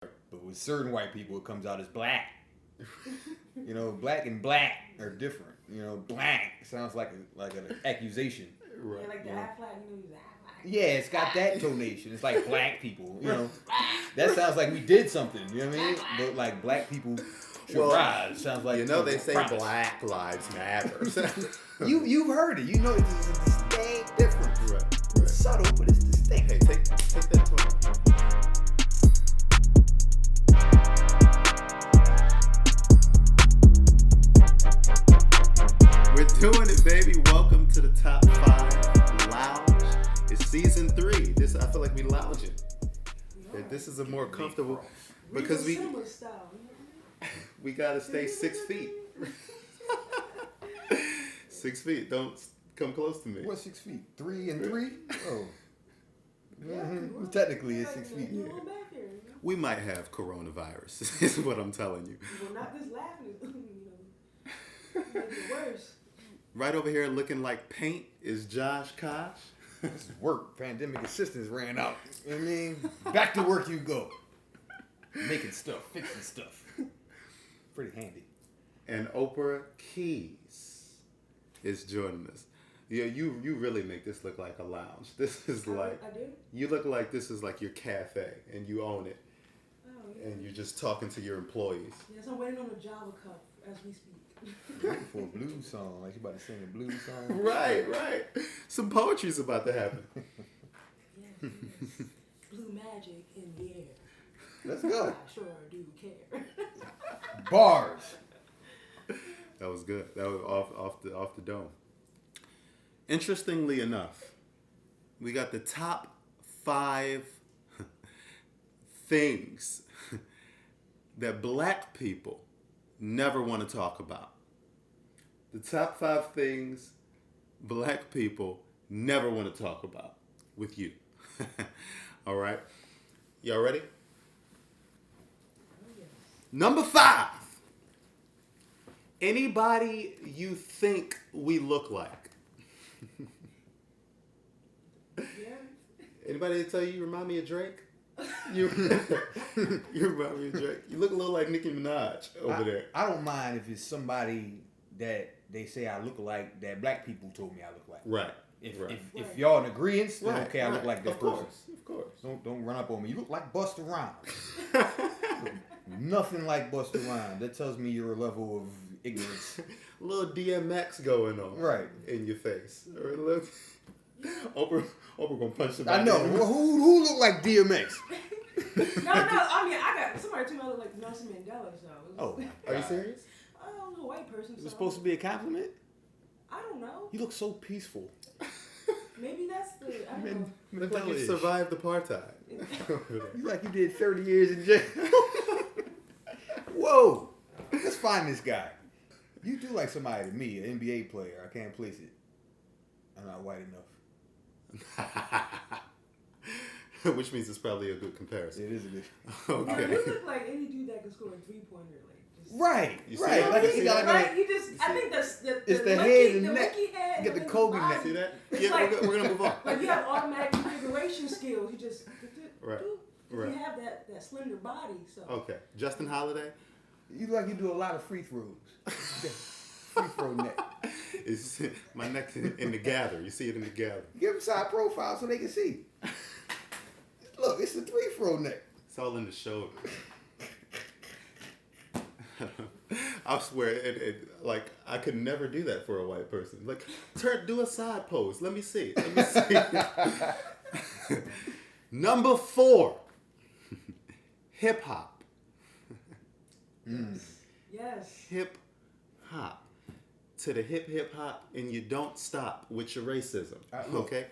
But with certain white people, it comes out as black. Black and black are different. Black sounds like an accusation. Right. Yeah, like the Aflac, he's Aflac. Yeah, it's got that tonation. It's like black people, That sounds like we did something, you know what I mean? But like black people should rise. Sounds like they say Black Lives Matter. You've heard it. It's a distinct difference. Right. It's subtle, but it's distinct. Hey, take that tone. We're doing it, baby. Welcome to the Top 5 Lounge. It's season 3. I feel like we lounging. Yeah, this is a more comfortable because we gotta stay 6 feet. 6 feet. Don't come close to me. What's 6 feet? 3 and 3? Oh. Mm-hmm. Technically, it's 6 feet. Yeah. We might have coronavirus, is what I'm telling you. Well, not this laughing. Make it worse. Right over here looking like paint is Josh Kosh. This is work. Pandemic assistance ran out. You know what I mean? Back to work you go. Making stuff, fixing stuff. Pretty handy. And Oprah Keys is joining us. Yeah, you really make this look like a lounge. This is like... I do? You look like this is like your cafe, and you own it. Oh, yeah. And you're just talking to your employees. Yes, I'm waiting on a Java cup as we speak. Waiting for a blues song. Like you about to sing a blues song. Right. Some poetry's about to happen. Yes. Blue magic in the air. Let's go. I sure do care. Bars. That was good. That was off the dome. Interestingly enough, we got the top 5 things that black people never want to talk about. The top 5 things black people never want to talk about with you. All right? Y'all ready? Oh, yes. Number 5. Anybody you think we look like. Yeah. Anybody tell you remind me of Drake? You remind me of Drake. You look a little like Nicki Minaj over there. I don't mind if it's somebody that they say I look like that black people told me I look like. Right. If y'all in agreement, then okay, I look like that person. Of course. Don't run up on me. You look like Busta Rhymes. Nothing like Busta Rhymes. That tells me your level of ignorance. A little DMX going on. Right. In your face. Or look. Oprah gonna punch somebody. I know. Who look like DMX? No. I mean, I got somebody told me I look like Nelson Mandela. So. Oh, are you serious? I don't know, a white person. Is it supposed to be a compliment? I don't know. You look so peaceful. Maybe that's the. I don't know. Look like you survived apartheid. You like you did 30 years in jail. Whoa. Let's find this guy. You do like somebody to me, an NBA player. I can't place it. I'm not white enough. Which means it's probably a good comparison. It is a good. Okay. You look like any dude that can score a 3-pointer. Right. You see right. that? Like You he see got that? like Right? You just, I think that's it's the monkey, head and the neck. monkey head. Get the and Kobe body. neck. See that? It's Yeah, like, we're gonna move on. Like you have automatic configuration skills. You just Right. You have that slender body. So Okay. Justin Holiday. You like you do a lot of free throws. Free throw neck. It's my neck in the gather. You see it in the gather. Give them side profile so they can see. Look, it's a free throw neck. It's all in the shoulder. I swear, like I could never do that for a white person. Like, do a side pose. Let me see. Number 4, hip hop. yes. Hip hop. To the hip hop, and you don't stop with your racism. Okay.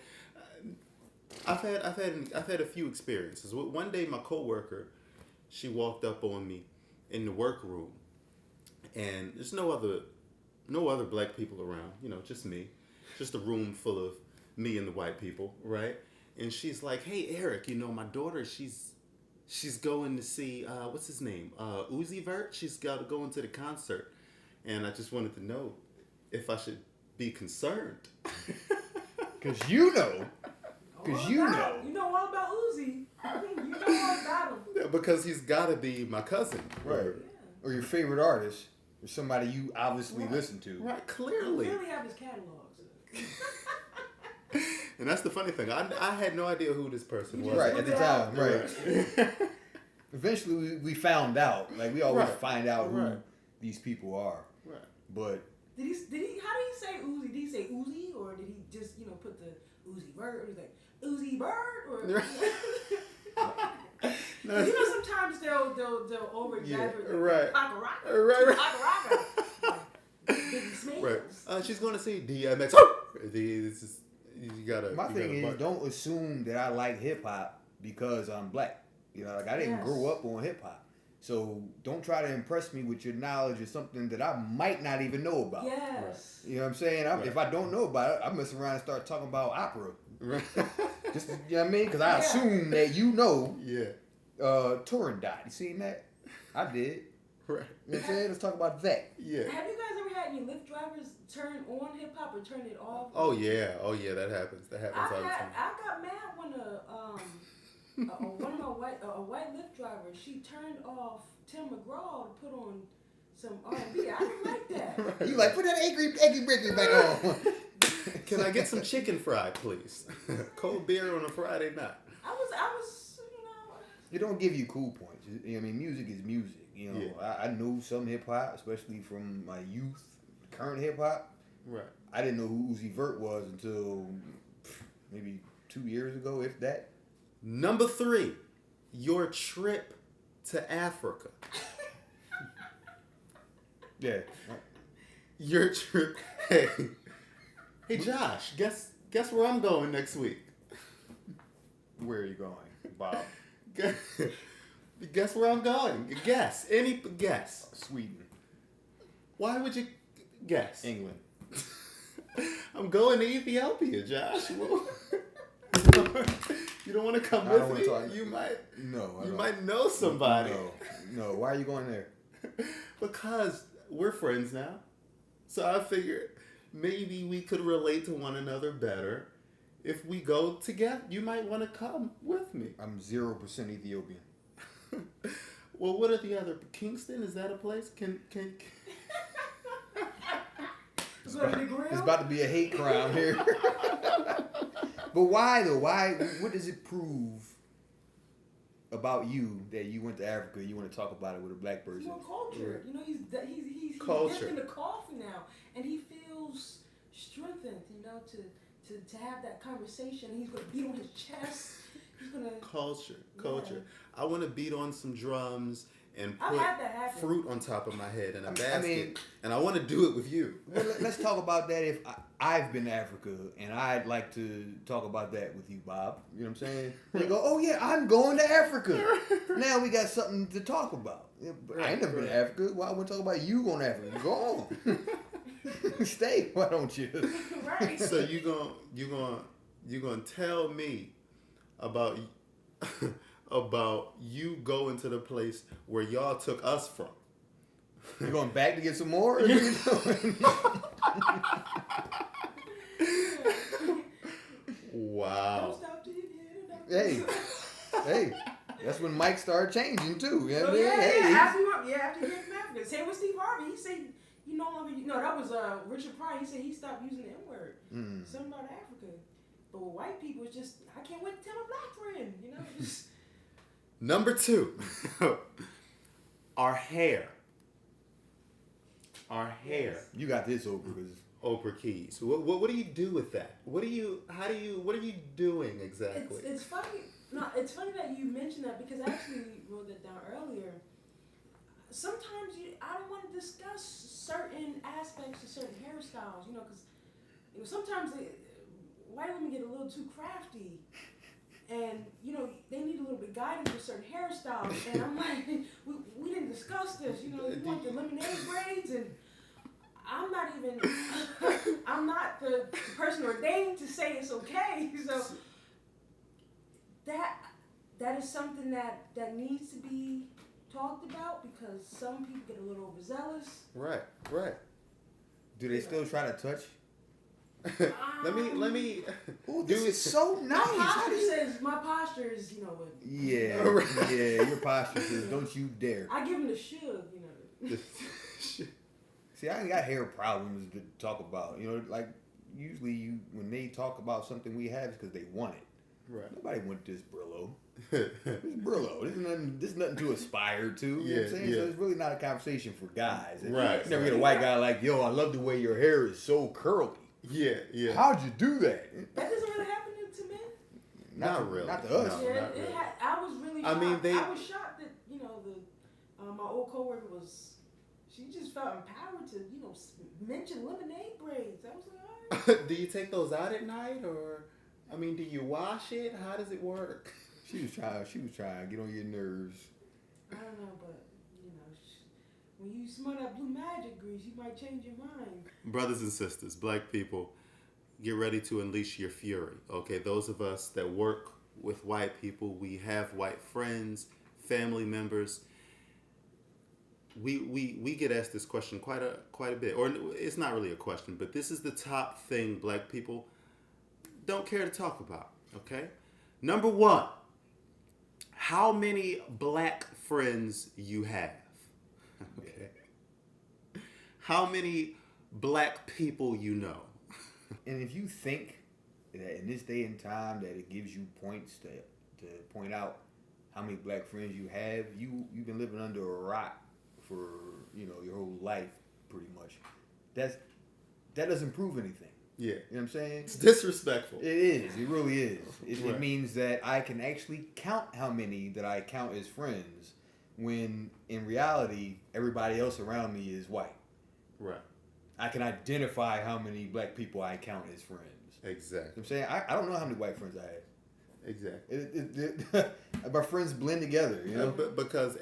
I've had a few experiences. One day, my coworker, she walked up on me in the workroom, and there's no other black people around. Just me, just a room full of me and the white people, right? And she's like, "Hey, Eric, my daughter, she's going to see what's his name, Uzi Vert. She's got to go into the concert, and I just wanted to know if I should be concerned." Because you know. You know all about Uzi. You know all about him. because he's got to be my cousin. Right. Or your favorite artist, or somebody you obviously listen to. Right, clearly. You really have his catalogs. And that's the funny thing. I had no idea who this person was. Right, at the time. Right. Eventually, we found out. Like, we always find out who these people are. Right. But... How did he say Uzi? Did he say Uzi? Or did he just, put the Uzi Bird? Or was like, Uzi Bird? Or... sometimes they'll over-exaggerate. Right. Pacaraka. Right. Biggie Smalls. Right. She's going to see DMX. You gotta. My thing is, don't assume that I like hip hop because I'm black. I didn't grow up on hip hop, so don't try to impress me with your knowledge of something that I might not even know about. Yes. You know what I'm saying? If I don't know about it, I mess around and start talking about opera. Right. Just you know what I mean? Because I assume that you know. Yeah. Turin died. You seen that? I did. Right. You know what I'm saying? Let's talk about that. Yeah. Have you guys ever had any Lyft drivers turn on hip hop or turn it off? Oh yeah, that happens. That happens all the time. I got mad when one of my white Lyft drivers, she turned off Tim McGraw to put on some R&B. I didn't like that. You like, put that eggy breaker back on. Can I get some chicken fried, please? Cold beer on a Friday night. I was. It don't give you cool points. I mean, music is music. I know some hip hop, especially from my youth. Current hip hop. Right. I didn't know who Uzi Vert was until maybe 2 years ago, if that. Number 3, your trip to Africa. Yeah. Your trip. Hey, Josh. Guess where I'm going next week. Where are you going, Bob? Guess where I'm going. Guess. Any guess. Sweden. Why would you guess? England. I'm going to Ethiopia, Josh. You don't want to come with me? You might. No. You might know somebody. No. Why are you going there? Because we're friends now. So I figured maybe we could relate to one another better. If we go together, you might want to come with me. I'm 0% Ethiopian. Well, what are the other? Kingston? Is that a place? Can It's about to be a hate crime here. But why though? Why? What does it prove about you that you went to Africa and you want to talk about it with a black person? Well, culture. He's culture. dipped in the coffee now, and he feels strengthened. To have that conversation. He's gonna beat on his chest. He's gonna culture. Yeah. I want to beat on some drums and I've put had that happen. fruit on top of my head in a basket. I mean, and I want to do it with you. Well, let's talk about that. If I've been to Africa, and I'd like to talk about that with you, Bob. You know what I'm saying? They go, oh yeah, I'm going to Africa. Now we got something to talk about. I ain't never been to Africa. Why I want to talk about you going to Africa? Go on. Stay. Why don't you? Right. So you gonna tell me about you going to the place where y'all took us from? You going back to get some more? Or what are you doing? Wow. Don't stop till you get it. Hey, that's when Mike started changing too. You know what I mean? After you get from Africa. Same with Steve Harvey. He said you no longer. No, that was Richard Pryor. He said he stopped using the N-word. Something about Africa. But with white people, it's just I can't wait to tell my black friend. Just. Number 2, our hair. You got this, Oprah Keys. What do you do with that? What are you doing exactly? It's funny. No, it's funny that you mentioned that because I actually wrote that down earlier. Sometimes I don't want to discuss certain aspects of certain hairstyles, because sometimes white women get a little too crafty, and they need a little bit of guidance with certain hairstyles. And I'm like, we didn't discuss this. You want the lemonade braids, and I'm not the person ordained to say it's okay. So that is something that needs to be talked about because some people get a little overzealous. Right. Do they still try to touch let me. Oh, this is so nice. My posture is, Yeah, your posture says, don't you dare. I give him the shug, See, I ain't got hair problems to talk about. Like usually when they talk about something we have, it's because they want it. Right. Nobody want this Brillo. This is Brillo. This is nothing to aspire to. You know what I'm saying? So it's really not a conversation for guys. Right. You never get a white guy like, yo, I love the way your hair is so curly. Yeah. How'd you do that? That doesn't really happen to men. Not really. Not to us. No, Yeah, not really. I was really shocked. I was shocked that, my old coworker she just felt empowered to, mention lemonade braids. I was like, all right. Do you take those out at night, or, do you wash it? How does it work? She was trying to get on your nerves. I don't know, but, when you smell that blue magic grease, you might change your mind. Brothers and sisters, black people, get ready to unleash your fury. Okay, those of us that work with white people, we have white friends, family members. We get asked this question quite a bit, or it's not really a question, but this is the top thing black people don't care to talk about. Okay, number one, how many black friends you have? Okay, how many black people you know? And if you think that in this day and time that it gives you points to point out how many black friends you have, you've been living under a rock for your whole life pretty much. That doesn't prove anything. Yeah. You know what I'm saying? It's disrespectful. It is. It really is. Right. It means that I can actually count how many that I count as friends when in reality everybody else around me is white. Right. I can identify how many black people I count as friends. Exactly. You know what I'm saying? I don't know how many white friends I have. Exactly. My friends blend together, because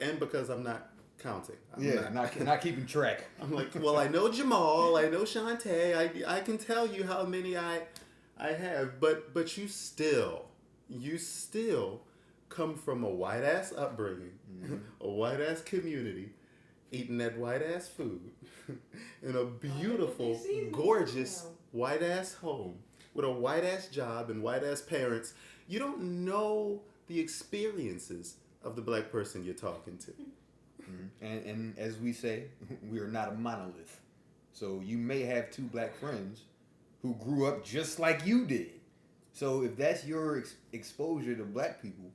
I'm not counting. I'm not keeping track. I'm like, well, I know Jamal, I know Shantae, I can tell you how many I have, but you still come from a white ass upbringing, a white ass community, eating that white ass food in a beautiful, gorgeous white ass home with a white ass job and white ass parents. You don't know the experiences of the black person you're talking to. And as we say, we are not a monolith. So you may have two black friends who grew up just like you did. So if that's your exposure to black people,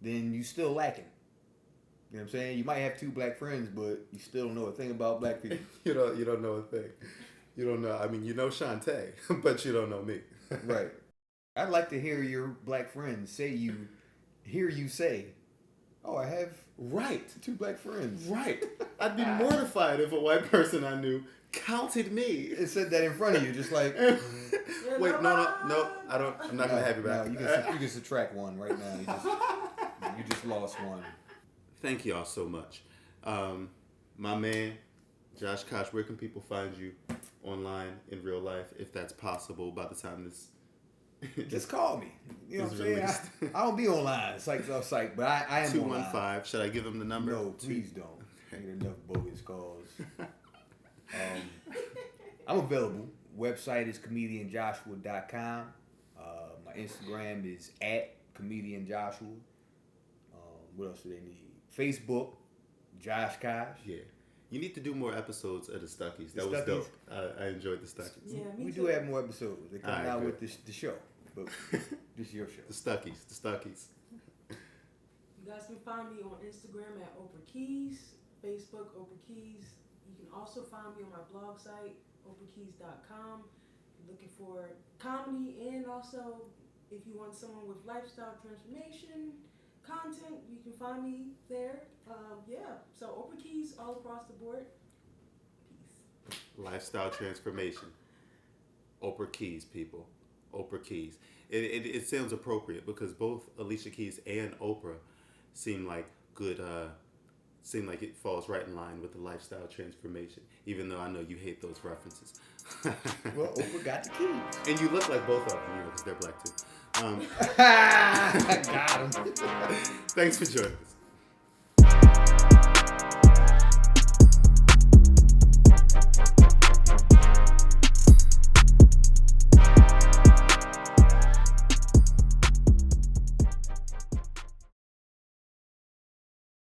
then you still lacking. You know what I'm saying? You might have two black friends, but you still don't know a thing about black people. You don't know a thing. You don't know. You know Shantae, but you don't know me. Right. I'd like to hear your black friends hear you say, oh, I have two black friends. Right. I'd be mortified if a white person I knew counted me. It said that in front of you, just like. Wait, no. I'm not gonna have you back. No, you can subtract one right now. You just lost one. Thank y'all so much. My man, Josh Koch, where can people find you online in real life, if that's possible by the time this... Just call me. You know what I'm saying? I don't be online, psych, but I am 215. online. Should I give them the number? No, please don't. I get enough bogus calls. I'm available. Website is comedianjoshua.com. My Instagram is @comedianjoshua. What else do they need? Facebook, Josh Koch. Yeah. You need to do more episodes of the Stuckies. That was dope. I enjoyed the Stuckies. Yeah, we do have more episodes. They're coming out with the show. But this is your show. The Stuckies. You guys can find me on Instagram at Oprah Keys, Facebook Oprah Keys. You can also find me on my blog site, oprahkeys.com. Looking for comedy, and also if you want someone with lifestyle transformation content, you can find me there. So Oprah Keys all across the board. Peace. Lifestyle transformation. Oprah Keys, people. Oprah Keys. It sounds appropriate because both Alicia Keys and Oprah seem like good. Seem like it falls right in line with the lifestyle transformation. Even though I know you hate those references. Well, Oprah got the keys. And you look like both of them, because they're black too. Got him. Thanks for joining us.